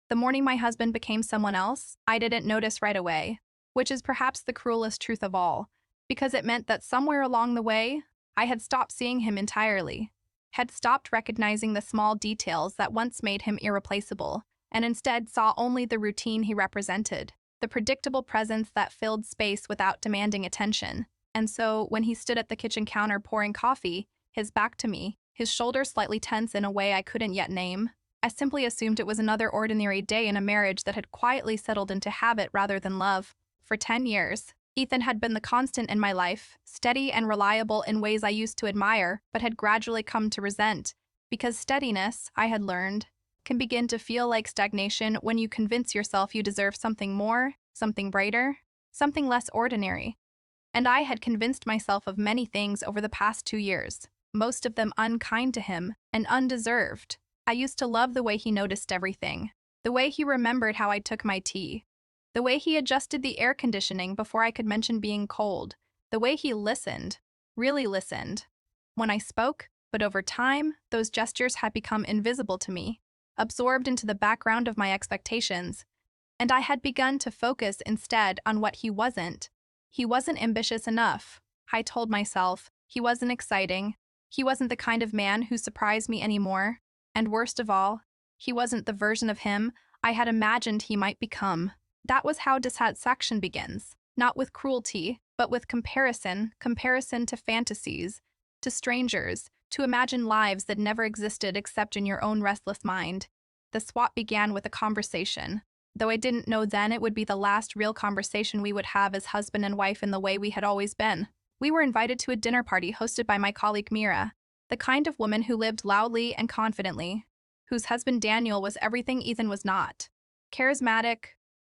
The morning my husband became someone else, I didn't notice right away, which is perhaps the cruelest truth of all, because it meant that somewhere along the way, I had stopped seeing him entirely, had stopped recognizing the small details that once made him irreplaceable, and instead saw only the routine he represented, the predictable presence that filled space without demanding attention. And so, when he stood at the kitchen counter pouring coffee, his back to me, his shoulders slightly tense in a way I couldn't yet name, I simply assumed it was another ordinary day in a marriage that had quietly settled into habit rather than love. For 10 years, Ethan had been the constant in my life, steady and reliable in ways I used to admire but had gradually come to resent, because steadiness, I had learned, can begin to feel like stagnation when you convince yourself you deserve something more, something brighter, something less ordinary. And I had convinced myself of many things over the past 2 years, most of them unkind to him and undeserved. I used to love the way he noticed everything, the way he remembered how I took my tea, the way he adjusted the air conditioning before I could mention being cold, the way he listened, really listened, when I spoke, but over time, those gestures had become invisible to me, absorbed into the background of my expectations, and I had begun to focus instead on what he wasn't. He wasn't ambitious enough, I told myself. He wasn't exciting. He wasn't the kind of man who surprised me anymore. And worst of all, he wasn't the version of him I had imagined he might become. That was how dissatisfaction begins, not with cruelty, but with comparison to fantasies, to strangers, to imagined lives that never existed except in your own restless mind. The swap began with a conversation, though I didn't know then it would be the last real conversation we would have as husband and wife in the way we had always been. We were invited to a dinner party hosted by my colleague Mira, the kind of woman who lived loudly and confidently, whose husband Daniel was everything Ethan was not. Charismatic,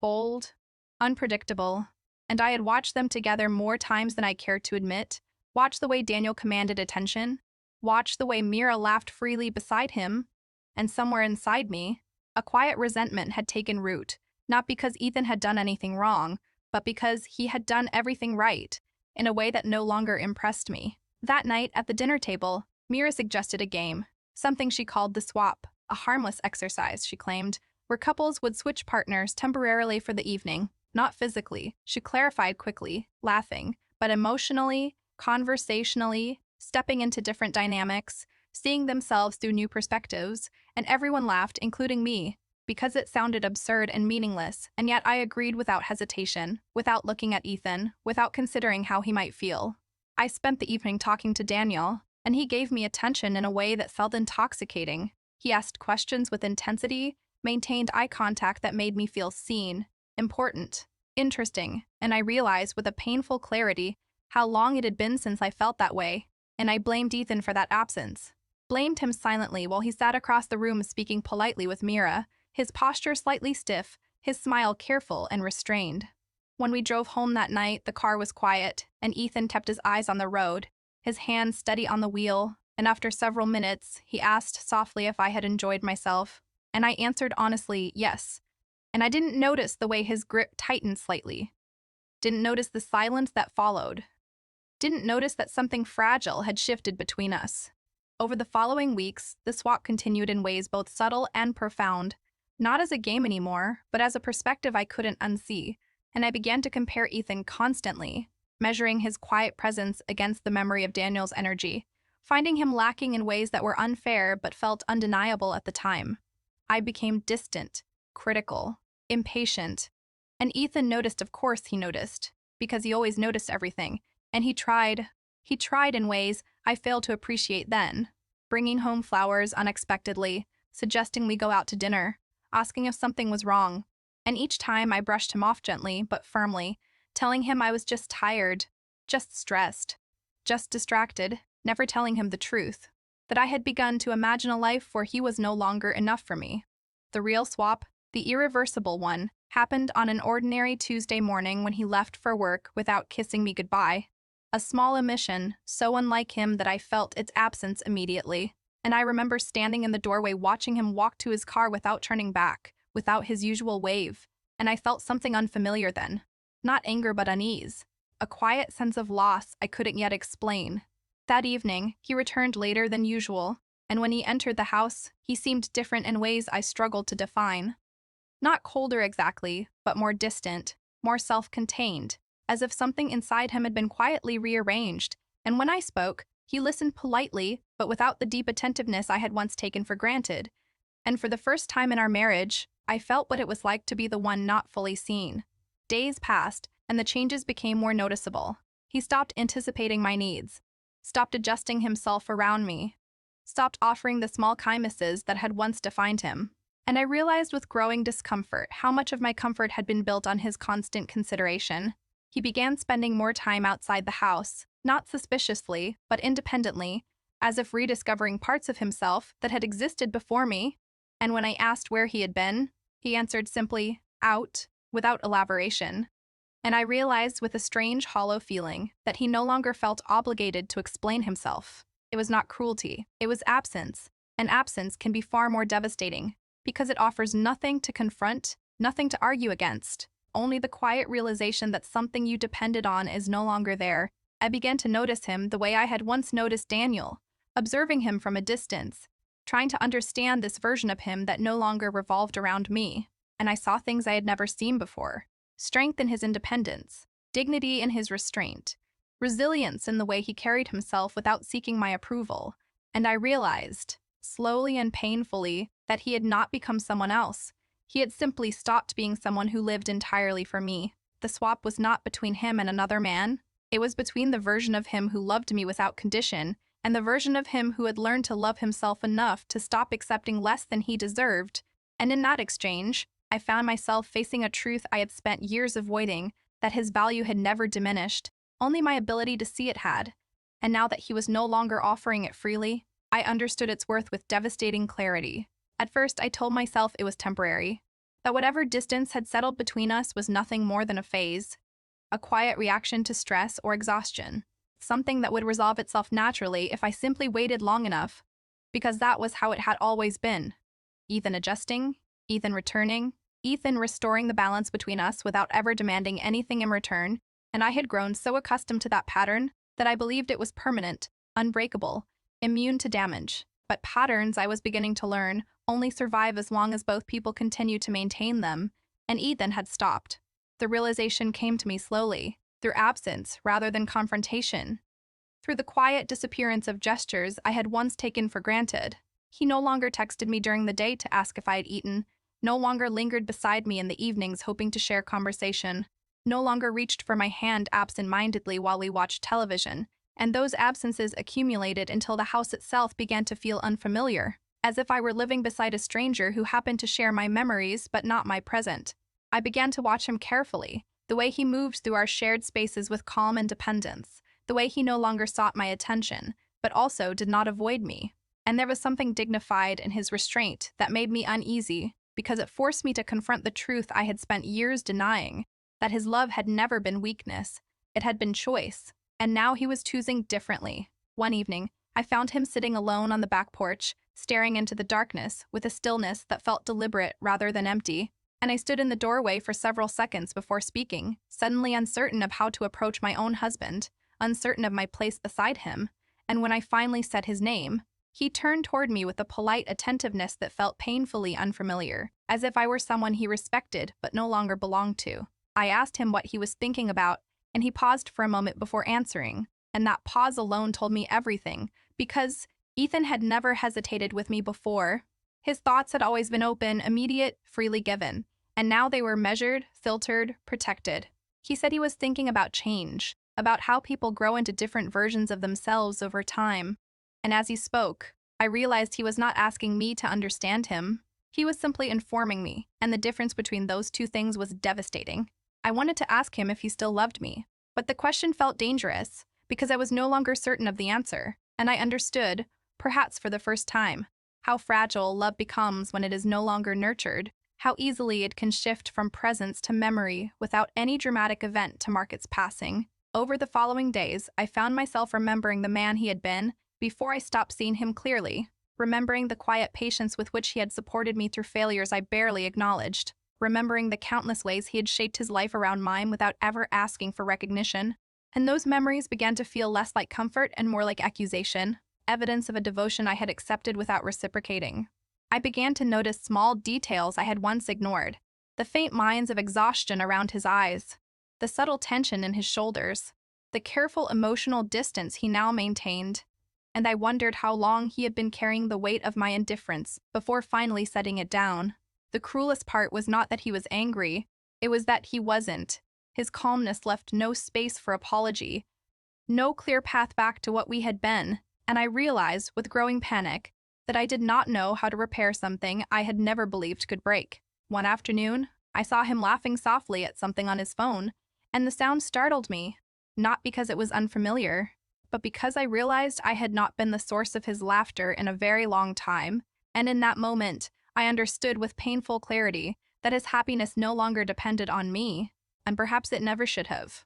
bold, unpredictable, and I had watched them together more times than I cared to admit, watched the way Daniel commanded attention, watched the way Mira laughed freely beside him, and somewhere inside me, a quiet resentment had taken root, not because Ethan had done anything wrong, but because he had done everything right, in a way that no longer impressed me. That night, at the dinner table, Mira suggested a game, something she called the swap, a harmless exercise, she claimed, where couples would switch partners temporarily for the evening, not physically, she clarified quickly, laughing, but emotionally, conversationally, stepping into different dynamics, seeing themselves through new perspectives, and everyone laughed, including me, because it sounded absurd and meaningless, and yet I agreed without hesitation, without looking at Ethan, without considering how he might feel. I spent the evening talking to Daniel, and he gave me attention in a way that felt intoxicating. He asked questions with intensity, maintained eye contact that made me feel seen, important, interesting, and I realized with a painful clarity how long it had been since I felt that way, and I blamed Ethan for that absence. Blamed him silently while he sat across the room speaking politely with Mira, his posture slightly stiff, his smile careful and restrained. When we drove home that night, the car was quiet, and Ethan kept his eyes on the road, his hands steady on the wheel, and after several minutes, he asked softly if I had enjoyed myself, and I answered honestly, yes. And I didn't notice the way his grip tightened slightly. Didn't notice the silence that followed. Didn't notice that something fragile had shifted between us. Over the following weeks, the swap continued in ways both subtle and profound, not as a game anymore, but as a perspective I couldn't unsee, and I began to compare Ethan constantly, measuring his quiet presence against the memory of Daniel's energy, finding him lacking in ways that were unfair but felt undeniable at the time. I became distant, critical, impatient, and Ethan noticed. Of course he noticed, because he always noticed everything, and he tried in ways I failed to appreciate then, bringing home flowers unexpectedly, suggesting we go out to dinner, asking if something was wrong, and each time I brushed him off gently but firmly, telling him I was just tired, just stressed, just distracted, never telling him the truth, that I had begun to imagine a life where he was no longer enough for me. The real swap, the irreversible one, happened on an ordinary Tuesday morning when he left for work without kissing me goodbye. A small omission, so unlike him that I felt its absence immediately, and I remember standing in the doorway watching him walk to his car without turning back, without his usual wave, and I felt something unfamiliar then. Not anger but unease, a quiet sense of loss I couldn't yet explain. That evening, he returned later than usual, and when he entered the house, he seemed different in ways I struggled to define. Not colder exactly, but more distant, more self-contained, as if something inside him had been quietly rearranged. And when I spoke, he listened politely, but without the deep attentiveness I had once taken for granted. And for the first time in our marriage, I felt what it was like to be the one not fully seen. Days passed, and the changes became more noticeable. He stopped anticipating my needs, stopped adjusting himself around me, stopped offering the small kindnesses that had once defined him. And I realized with growing discomfort how much of my comfort had been built on his constant consideration. He began spending more time outside the house, not suspiciously, but independently, as if rediscovering parts of himself that had existed before me. And when I asked where he had been, he answered simply, out, without elaboration. And I realized with a strange, hollow feeling that he no longer felt obligated to explain himself. It was not cruelty, it was absence, and absence can be far more devastating because it offers nothing to confront, nothing to argue against, only the quiet realization that something you depended on is no longer there. I began to notice him the way I had once noticed Daniel, observing him from a distance, trying to understand this version of him that no longer revolved around me. And I saw things I had never seen before. Strength in his independence, dignity in his restraint, resilience in the way he carried himself without seeking my approval. And I realized, slowly and painfully, that he had not become someone else. He had simply stopped being someone who lived entirely for me. The swap was not between him and another man. It was between the version of him who loved me without condition and the version of him who had learned to love himself enough to stop accepting less than he deserved. And in that exchange, I found myself facing a truth I had spent years avoiding, that his value had never diminished, only my ability to see it had. And now that he was no longer offering it freely, I understood its worth with devastating clarity. At first, I told myself it was temporary, that whatever distance had settled between us was nothing more than a phase, a quiet reaction to stress or exhaustion, something that would resolve itself naturally if I simply waited long enough, because that was how it had always been. Ethan adjusting, Ethan returning, Ethan restoring the balance between us without ever demanding anything in return, and I had grown so accustomed to that pattern that I believed it was permanent, unbreakable, immune to damage. But patterns, I was beginning to learn, only survive as long as both people continue to maintain them, and Ethan had stopped. The realization came to me slowly, through absence rather than confrontation, through the quiet disappearance of gestures I had once taken for granted. He no longer texted me during the day to ask if I had eaten, no longer lingered beside me in the evenings hoping to share conversation, no longer reached for my hand absent-mindedly while we watched television, and those absences accumulated until the house itself began to feel unfamiliar, as if I were living beside a stranger who happened to share my memories but not my present. I began to watch him carefully, the way he moved through our shared spaces with calm independence, the way he no longer sought my attention, but also did not avoid me. And there was something dignified in his restraint that made me uneasy, because it forced me to confront the truth I had spent years denying, that his love had never been weakness, it had been choice, and now he was choosing differently. One evening, I found him sitting alone on the back porch, staring into the darkness with a stillness that felt deliberate rather than empty, and I stood in the doorway for several seconds before speaking, suddenly uncertain of how to approach my own husband, uncertain of my place beside him, and when I finally said his name, he turned toward me with a polite attentiveness that felt painfully unfamiliar, as if I were someone he respected but no longer belonged to. I asked him what he was thinking about, and he paused for a moment before answering, and that pause alone told me everything, because Ethan had never hesitated with me before. His thoughts had always been open, immediate, freely given, and now they were measured, filtered, protected. He said he was thinking about change, about how people grow into different versions of themselves over time. And as he spoke, I realized he was not asking me to understand him. He was simply informing me, and the difference between those two things was devastating. I wanted to ask him if he still loved me, but the question felt dangerous, because I was no longer certain of the answer, and I understood, perhaps for the first time, how fragile love becomes when it is no longer nurtured, how easily it can shift from presence to memory without any dramatic event to mark its passing. Over the following days, I found myself remembering the man he had been before I stopped seeing him clearly, remembering the quiet patience with which he had supported me through failures I barely acknowledged, remembering the countless ways he had shaped his life around mine without ever asking for recognition. And those memories began to feel less like comfort and more like accusation, evidence of a devotion I had accepted without reciprocating. I began to notice small details I had once ignored, the faint lines of exhaustion around his eyes, the subtle tension in his shoulders, the careful emotional distance he now maintained, and I wondered how long he had been carrying the weight of my indifference before finally setting it down. The cruelest part was not that he was angry, it was that he wasn't. His calmness left no space for apology, no clear path back to what we had been, and I realized, with growing panic, that I did not know how to repair something I had never believed could break. One afternoon, I saw him laughing softly at something on his phone, and the sound startled me, not because it was unfamiliar, but because I realized I had not been the source of his laughter in a very long time, and in that moment, I understood with painful clarity that his happiness no longer depended on me, and perhaps it never should have.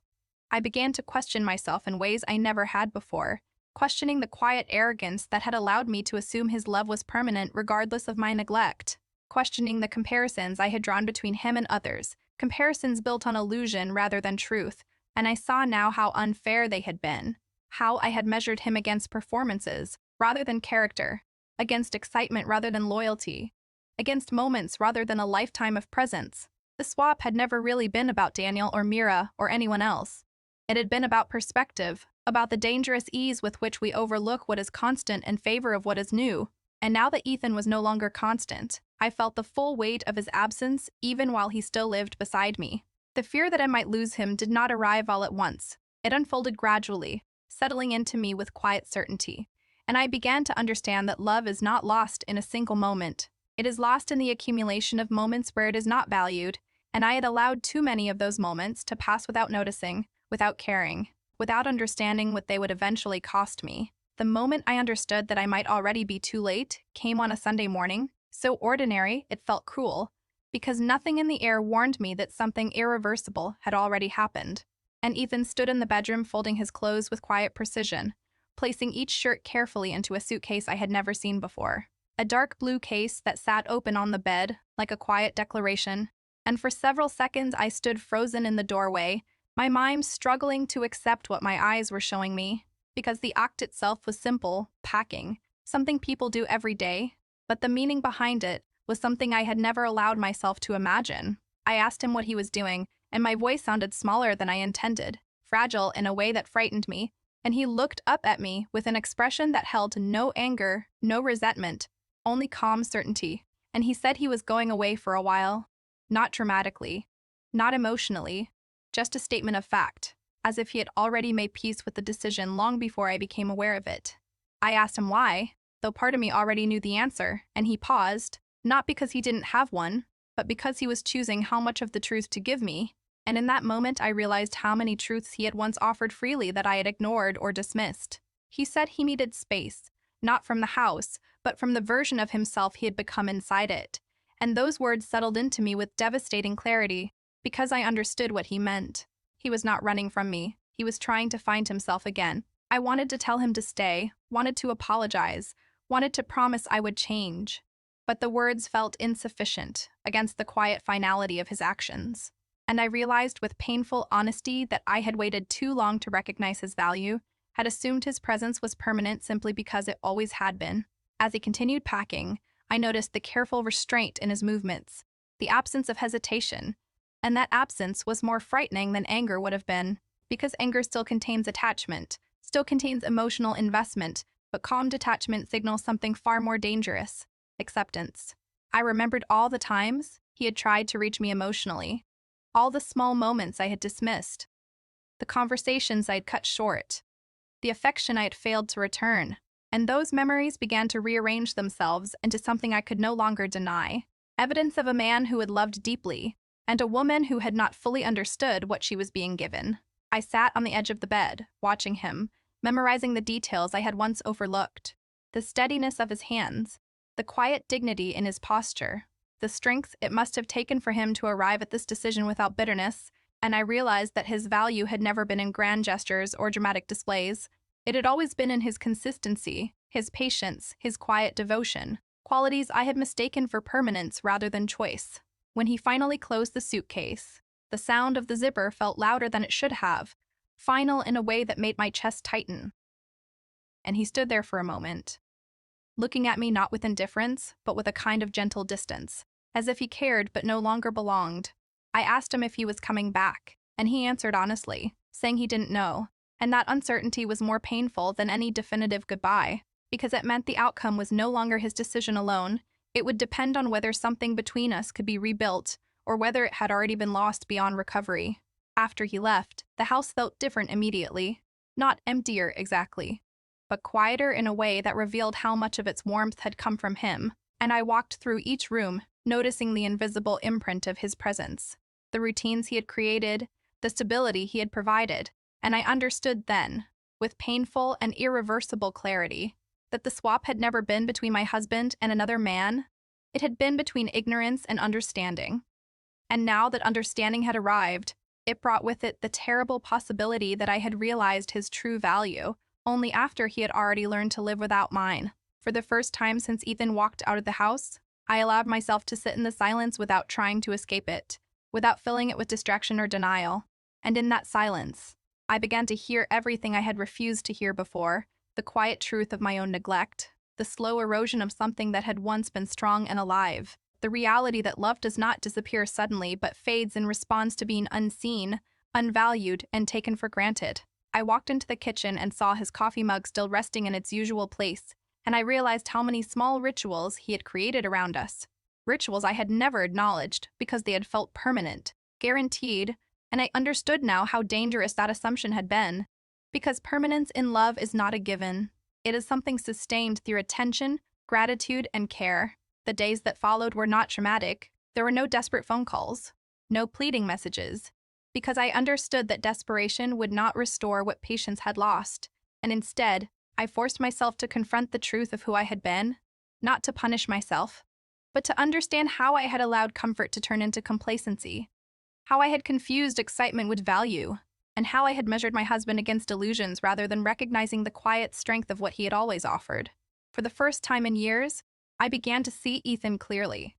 I began to question myself in ways I never had before, questioning the quiet arrogance that had allowed me to assume his love was permanent regardless of my neglect, questioning the comparisons I had drawn between him and others, comparisons built on illusion rather than truth, and I saw now how unfair they had been, how I had measured him against performances rather than character, against excitement rather than loyalty, against moments rather than a lifetime of presence. The swap had never really been about Daniel or Mira or anyone else. It had been about perspective, about the dangerous ease with which we overlook what is constant in favor of what is new. And now that Ethan was no longer constant, I felt the full weight of his absence even while he still lived beside me. The fear that I might lose him did not arrive all at once. It unfolded gradually, settling into me with quiet certainty. And I began to understand that love is not lost in a single moment. It is lost in the accumulation of moments where it is not valued, and I had allowed too many of those moments to pass without noticing, without caring, without understanding what they would eventually cost me. The moment I understood that I might already be too late came on a Sunday morning, so ordinary it felt cruel, because nothing in the air warned me that something irreversible had already happened. And Ethan stood in the bedroom folding his clothes with quiet precision, placing each shirt carefully into a suitcase I had never seen before. A dark blue case that sat open on the bed, like a quiet declaration, and for several seconds I stood frozen in the doorway, my mind struggling to accept what my eyes were showing me, because the act itself was simple, packing, something people do every day, but the meaning behind it was something I had never allowed myself to imagine. I asked him what he was doing, and my voice sounded smaller than I intended, fragile in a way that frightened me, and he looked up at me with an expression that held no anger, no resentment, only calm certainty, and he said he was going away for a while. Not dramatically, not emotionally, just a statement of fact, as if he had already made peace with the decision long before I became aware of it. I asked him why, though part of me already knew the answer, and he paused, not because he didn't have one, but because he was choosing how much of the truth to give me, and in that moment I realized how many truths he had once offered freely that I had ignored or dismissed. He said he needed space, not from the house, but from the version of himself he had become inside it, and those words settled into me with devastating clarity, because I understood what he meant. He was not running from me, he was trying to find himself again. I wanted to tell him to stay, wanted to apologize, wanted to promise I would change, but the words felt insufficient against the quiet finality of his actions. And I realized with painful honesty that I had waited too long to recognize his value, had assumed his presence was permanent simply because it always had been. As he continued packing, I noticed the careful restraint in his movements, the absence of hesitation, and that absence was more frightening than anger would have been, because anger still contains attachment, still contains emotional investment, but calm detachment signals something far more dangerous: acceptance. I remembered all the times he had tried to reach me emotionally, all the small moments I had dismissed, the conversations I had cut short, the affection I had failed to return, and those memories began to rearrange themselves into something I could no longer deny, evidence of a man who had loved deeply, and a woman who had not fully understood what she was being given. I sat on the edge of the bed, watching him, memorizing the details I had once overlooked, the steadiness of his hands, the quiet dignity in his posture, the strength it must have taken for him to arrive at this decision without bitterness, and I realized that his value had never been in grand gestures or dramatic displays. It had always been in his consistency, his patience, his quiet devotion, qualities I had mistaken for permanence rather than choice. When he finally closed the suitcase, the sound of the zipper felt louder than it should have, final in a way that made my chest tighten. And he stood there for a moment, looking at me not with indifference, but with a kind of gentle distance. as if he cared but no longer belonged. I asked him if he was coming back, and he answered honestly, saying he didn't know. And that uncertainty was more painful than any definitive goodbye, because it meant the outcome was no longer his decision alone. It would depend on whether something between us could be rebuilt, or whether it had already been lost beyond recovery. After he left, the house felt different immediately. Not emptier exactly, but quieter in a way that revealed how much of its warmth had come from him, and I walked through each room, noticing the invisible imprint of his presence, the routines he had created, the stability he had provided, and I understood then, with painful and irreversible clarity, that the swap had never been between my husband and another man. It had been between ignorance and understanding. And now that understanding had arrived, it brought with it the terrible possibility that I had realized his true value only after he had already learned to live without mine. For the first time since Ethan walked out of the house, I allowed myself to sit in the silence without trying to escape it, without filling it with distraction or denial. And in that silence, I began to hear everything I had refused to hear before, the quiet truth of my own neglect, the slow erosion of something that had once been strong and alive, the reality that love does not disappear suddenly but fades in response to being unseen, unvalued, and taken for granted. I walked into the kitchen and saw his coffee mug still resting in its usual place, and I realized how many small rituals he had created around us. Rituals I had never acknowledged because they had felt permanent, guaranteed, and I understood now how dangerous that assumption had been. Because permanence in love is not a given. It is something sustained through attention, gratitude, and care. The days that followed were not traumatic. There were no desperate phone calls, no pleading messages, because I understood that desperation would not restore what patience had lost, and instead, I forced myself to confront the truth of who I had been, not to punish myself, but to understand how I had allowed comfort to turn into complacency, how I had confused excitement with value, and how I had measured my husband against illusions rather than recognizing the quiet strength of what he had always offered. For the first time in years, I began to see Ethan clearly,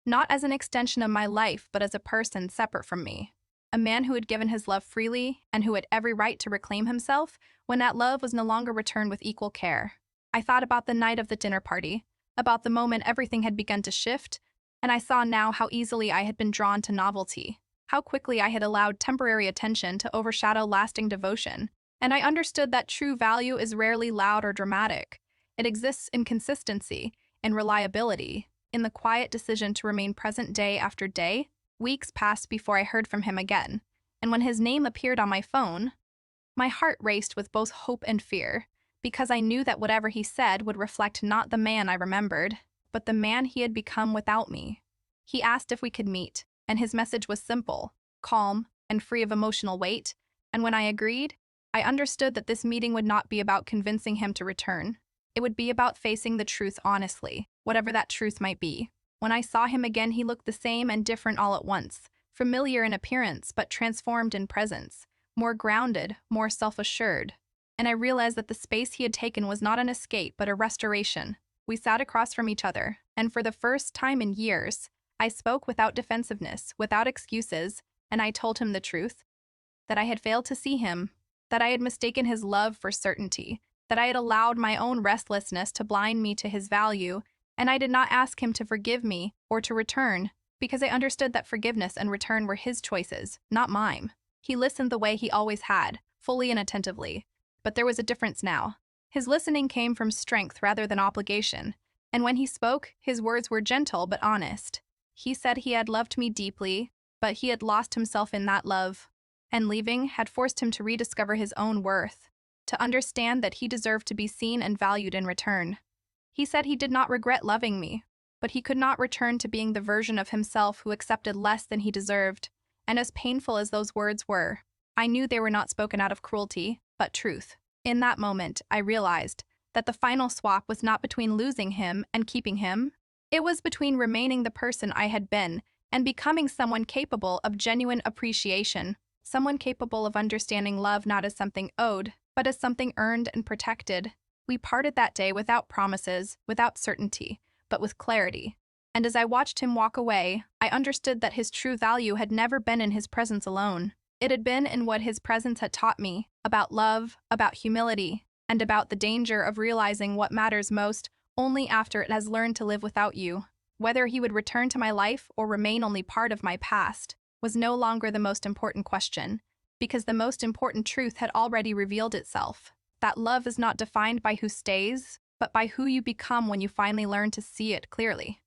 not as an extension of my life, but as a person separate from me, a man who had given his love freely and who had every right to reclaim himself when that love was no longer returned with equal care. I thought about the night of the dinner party, about the moment everything had begun to shift, and I saw now how easily I had been drawn to novelty, how quickly I had allowed temporary attention to overshadow lasting devotion, and I understood that true value is rarely loud or dramatic. It exists in consistency, in reliability, in the quiet decision to remain present day after day. Weeks passed before I heard from him again, and when his name appeared on my phone, my heart raced with both hope and fear, because I knew that whatever he said would reflect not the man I remembered, but the man he had become without me. He asked if we could meet, and his message was simple, calm, and free of emotional weight, and when I agreed, I understood that this meeting would not be about convincing him to return. It would be about facing the truth honestly, whatever that truth might be. When I saw him again, he looked the same and different all at once, familiar in appearance but transformed in presence, more grounded, more self-assured. And I realized that the space he had taken was not an escape but a restoration. We sat across from each other, and for the first time in years, I spoke without defensiveness, without excuses, and I told him the truth, that I had failed to see him, that I had mistaken his love for certainty, that I had allowed my own restlessness to blind me to his value, and I did not ask him to forgive me or to return, because I understood that forgiveness and return were his choices, not mine. He listened the way he always had, fully and attentively, but there was a difference now. His listening came from strength rather than obligation, and when he spoke, his words were gentle but honest. He said he had loved me deeply, but he had lost himself in that love, and leaving had forced him to rediscover his own worth, to understand that he deserved to be seen and valued in return. He said he did not regret loving me, but he could not return to being the version of himself who accepted less than he deserved, and as painful as those words were, I knew they were not spoken out of cruelty, but truth. In that moment, I realized that the final swap was not between losing him and keeping him. It was between remaining the person I had been and becoming someone capable of genuine appreciation, someone capable of understanding love not as something owed, but as something earned and protected. We parted that day without promises, without certainty, but with clarity. And as I watched him walk away, I understood that his true value had never been in his presence alone. It had been in what his presence had taught me, about love, about humility, and about the danger of realizing what matters most only after it has learned to live without you. Whether he would return to my life or remain only part of my past was no longer the most important question, because the most important truth had already revealed itself: that love is not defined by who stays, but by who you become when you finally learn to see it clearly.